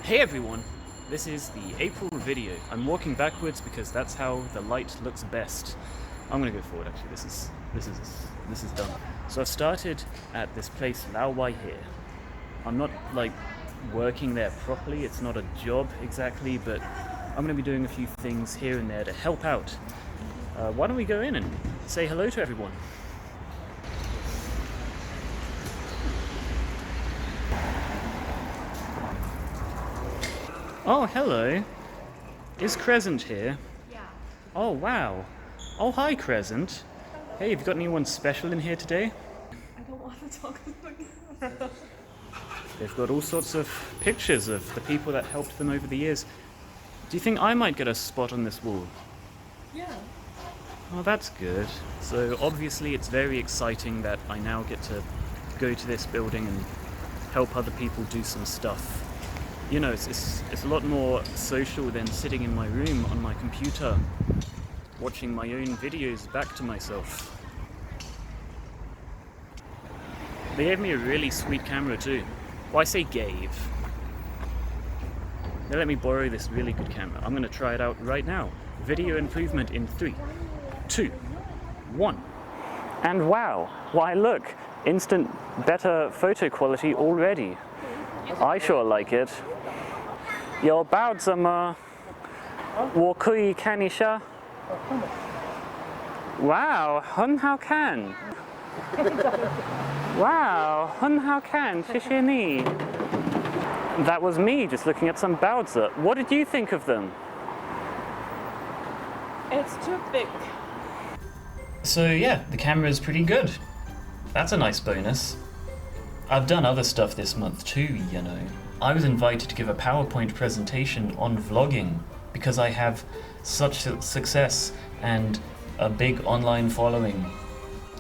Hey everyone, this is the April video. I'm walking backwards because that's how the light looks best. I'm gonna go forward actually, this is done. So I've started at this place, Lao Wai here. I'm not like working there properly, it's not a job exactly, but I'm gonna be doing a few things here and there to help out. Why don't we go in and say hello to everyone? Oh, hello. Is Crescent here? Yeah. Oh, wow. Oh, hi, Crescent. Hey, have you got anyone special in here today? I don't want to talk about it. They've got all sorts of pictures of the people that helped them over the years. Do you think I might get a spot on this wall? Yeah. Oh, that's good. So obviously it's very exciting that I now get to go to this building and help other people do some stuff. You know, it's a lot more social than sitting in my room on my computer, watching my own videos back to myself. They gave me a really sweet camera too. Well, I say gave. They let me borrow this really good camera. I'm gonna try it out right now. Video improvement in 3, 2, 1. And wow, why look, instant better photo quality already. I sure like it. 有包子吗？我可以看一下。Wow, 很好看。Wow, 很好看，谢谢你。That was me just looking at some baozi. What did you think of them? It's too big. So yeah, the camera is pretty good. That's a nice bonus. I've done other stuff this month too, you know. I was invited to give a PowerPoint presentation on vlogging because I have such success and a big online following.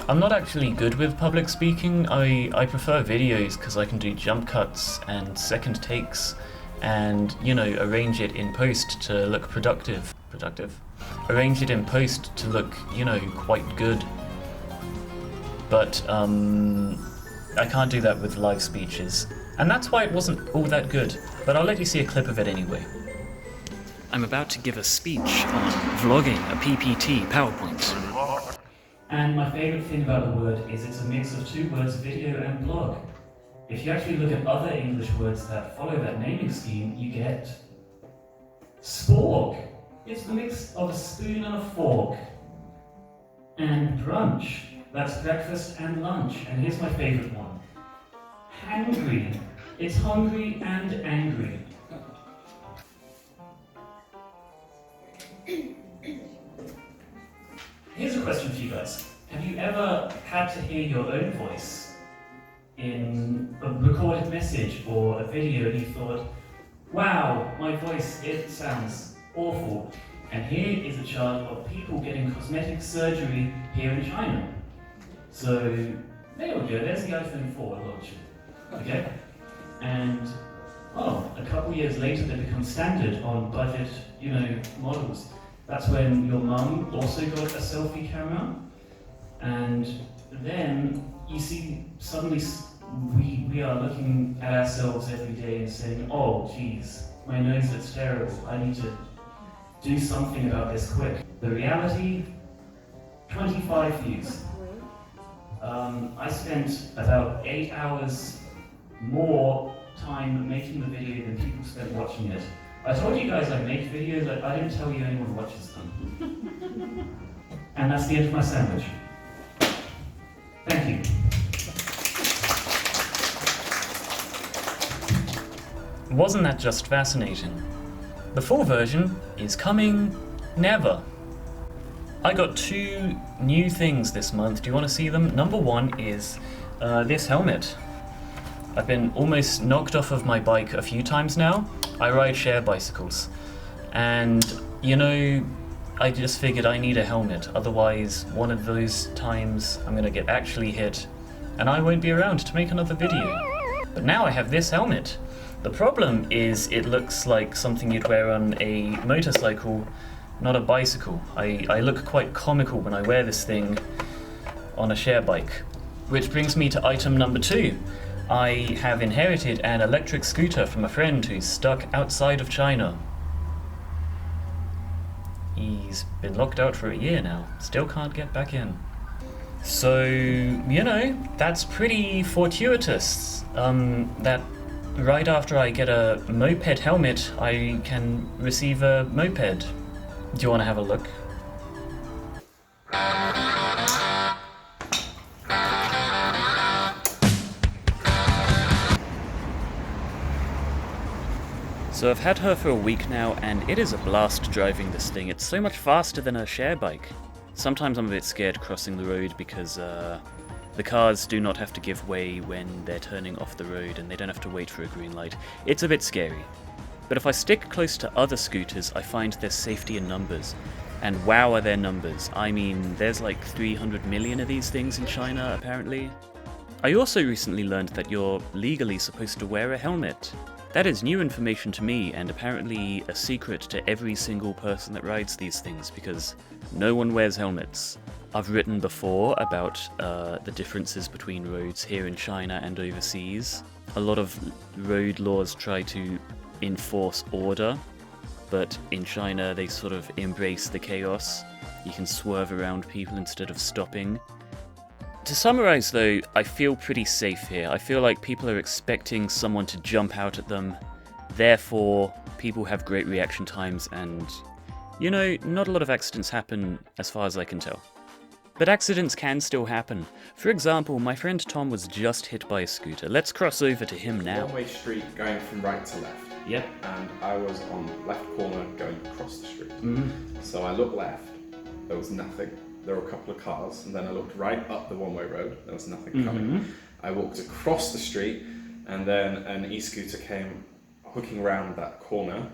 I'm not actually good with public speaking. I prefer videos because I can do jump cuts and second takes and, you know, arrange it in post to look productive. Arrange it in post to look, you know, quite good. But, I can't do that with live speeches. And that's why it wasn't all that good, but I'll let you see a clip of it anyway. I'm about to give a speech on vlogging, a PPT, PowerPoint. And my favourite thing about the word is it's a mix of two words, video and blog. If you actually look at other English words that follow that naming scheme, you get spork. It's the mix of a spoon and a fork. And brunch. That's breakfast and lunch. And here's my favourite one. Hangry. It's hungry and angry. Here's a question for you guys. Have you ever had to hear your own voice in a recorded message or a video and you thought, wow, my voice, it sounds awful. And here is a chart of people getting cosmetic surgery here in China. So, there we go, there's the iPhone 4 launch. Okay? And, well, a couple years later they become standard on budget, you know, models. That's when your mum also got a selfie camera. And then, you see, suddenly we are looking at ourselves every day and saying, oh, geez, my nose looks terrible, I need to do something about this quick. The reality, 25 views. I spent about 8 hours more time making the video than people spent watching it. I told you guys I make videos, but I didn't tell you anyone watches them. And that's the end of my sandwich. Thank you. Wasn't that just fascinating? The full version is coming never. I got 2 new things this month. Do you want to see them? Number 1 is this helmet. I've been almost knocked off of my bike a few times now. I ride share bicycles. And, you know, I just figured I need a helmet. Otherwise, one of those times I'm going to get actually hit and I won't be around to make another video. But now I have this helmet. The problem is it looks like something you'd wear on a motorcycle, not a bicycle. I look quite comical when I wear this thing on a share bike. Which brings me to item number 2. I have inherited an electric scooter from a friend who's stuck outside of China. He's been locked out for a year now, still can't get back in. So, you know, that's pretty fortuitous. That right after I get a moped helmet, I can receive a moped. Do you want to have a look? So I've had her for a week now, and it is a blast driving this thing. It's so much faster than a share bike. Sometimes I'm a bit scared crossing the road because the cars do not have to give way when they're turning off the road and they don't have to wait for a green light. It's a bit scary. But if I stick close to other scooters, I find there's safety in numbers. And wow are their numbers. I mean, there's like 300 million of these things in China, apparently. I also recently learned that you're legally supposed to wear a helmet. That is new information to me, and apparently a secret to every single person that rides these things, because no one wears helmets. I've written before about the differences between roads here in China and overseas. A lot of road laws try to enforce order, but in China they sort of embrace the chaos. You can swerve around people instead of stopping. To summarize though, I feel pretty safe here. I feel like people are expecting someone to jump out at them, therefore people have great reaction times and, you know, not a lot of accidents happen as far as I can tell. But accidents can still happen. For example, my friend Tom was just hit by a scooter. Let's cross over to him now. One-way street going from right to left. Yep. And I was on left corner going across the street. Mm-hmm. So I looked left, there was nothing. There were a couple of cars, and then I looked right up the one-way road, there was nothing coming. I walked across the street, and then an e-scooter came hooking around that corner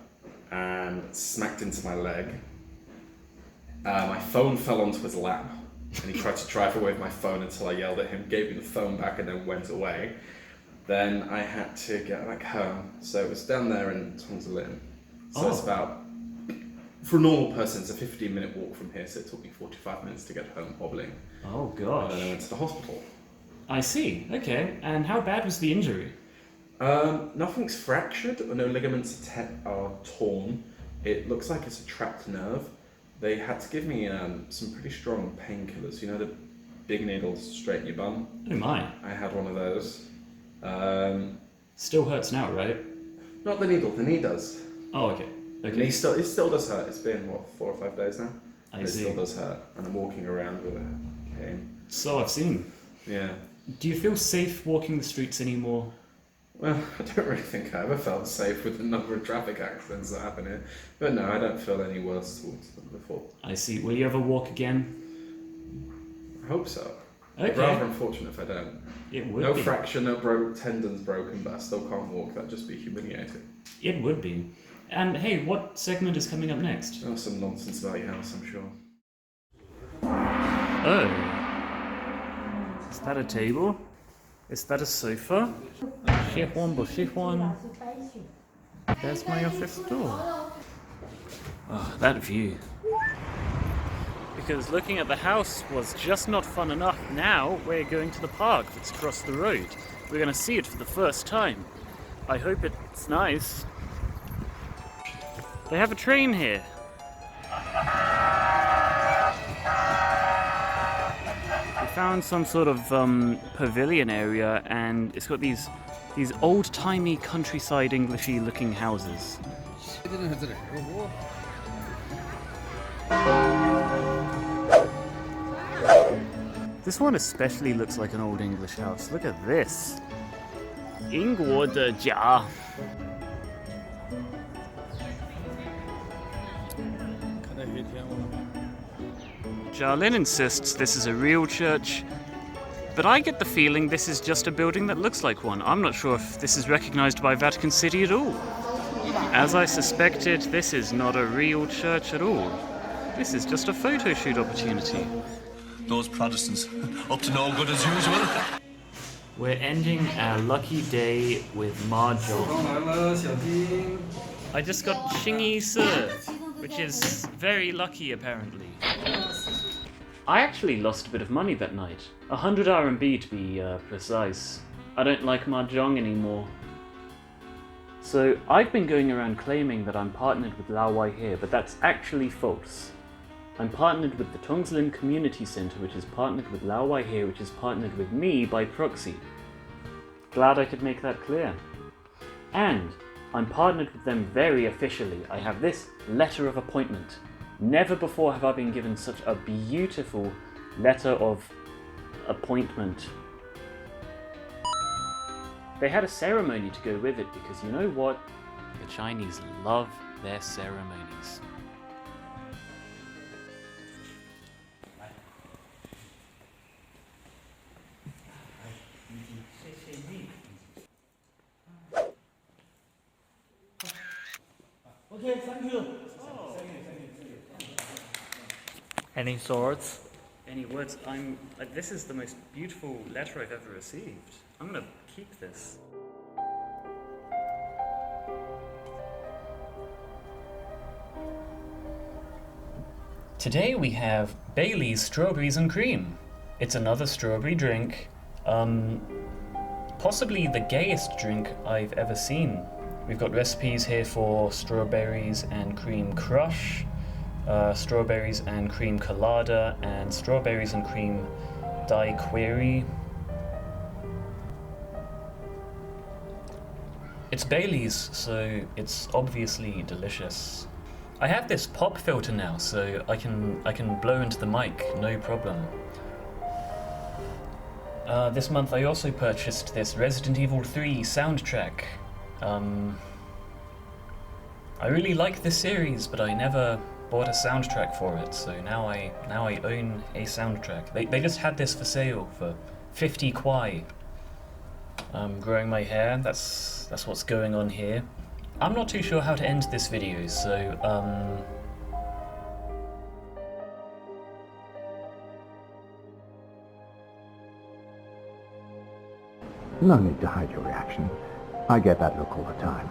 and smacked into my leg. My phone fell onto his lap, and he tried to drive away with my phone until I yelled at him, gave me the phone back, and then went away. Then I had to get back home, so it was down there in Tongzilin. So it's about, for a normal person, it's a 15-minute walk from here, so it took me 45 minutes to get home wobbling. Oh gosh. And then I went to the hospital. I see, okay. And how bad was the injury? Nothing's fractured, or no ligaments are torn. It looks like it's a trapped nerve. They had to give me some pretty strong painkillers, you know, the big needles straight in your bum. Oh my. I had one of those. Still hurts now, right? Not the needle, the knee does. Oh, okay. The knee it still does hurt. It's been, 4 or 5 days now? I It see. still does hurt, and I'm walking around with a cane. So I've seen. Yeah. Do you feel safe walking the streets anymore? Well, I don't really think I ever felt safe with the number of traffic accidents that happen here. But no, I don't feel any worse towards them before. I see. Will you ever walk again? I hope so. Okay. Rather unfortunate if I don't. It would No be. fracture, no tendons broken, but I still can't walk. That'd just be humiliating. It would be. And hey, what segment is coming up next? Oh, some nonsense about your house, I'm sure. Oh. Is that a table? Is that a sofa? There's my office door. Oh, that view. Because looking at the house was just not fun enough. Now we're going to the park that's across the road. We're going to see it for the first time. I hope it's nice. They have a train here. We found some sort of pavilion area, and it's got these old-timey countryside Englishy looking houses. This one especially looks like an old English house. Look at this. 英国的家. Jarlin insists this is a real church, but I get the feeling this is just a building that looks like one. I'm not sure if this is recognized by Vatican City at all. As I suspected, this is not a real church at all. This is just a photo shoot opportunity. Those Protestants, up to no good as usual. We're ending our lucky day with mahjong. I just got Xingyi Si, which is very lucky apparently. I actually lost a bit of money that night. 100 RMB to be precise. I don't like mahjong anymore. So I've been going around claiming that I'm partnered with Lao Wai here, but that's actually false. I'm partnered with the Tongzlin Community Center, which is partnered with Lao Wai here, which is partnered with me by proxy. Glad I could make that clear. And I'm partnered with them very officially. I have this letter of appointment. Never before have I been given such a beautiful letter of appointment. They had a ceremony to go with it because you know what? The Chinese love their ceremonies. Okay, thank you. Any thoughts? Any words? This is the most beautiful letter I've ever received. I'm gonna keep this. Today we have Bailey's Strawberries and Cream. It's another strawberry drink. Possibly the gayest drink I've ever seen. We've got recipes here for strawberries and cream crush, strawberries and cream colada, and strawberries and cream daiquiri. It's Bailey's, so it's obviously delicious. I have this pop filter now, so I can blow into the mic, no problem. This month I also purchased this Resident Evil 3 soundtrack. I really like this series, but I never bought a soundtrack for it, so now I own a soundtrack. They just had this for sale for 50 kwai. Growing my hair, that's what's going on here. I'm not too sure how to end this video, so No need to hide your reaction. I get that look all the time.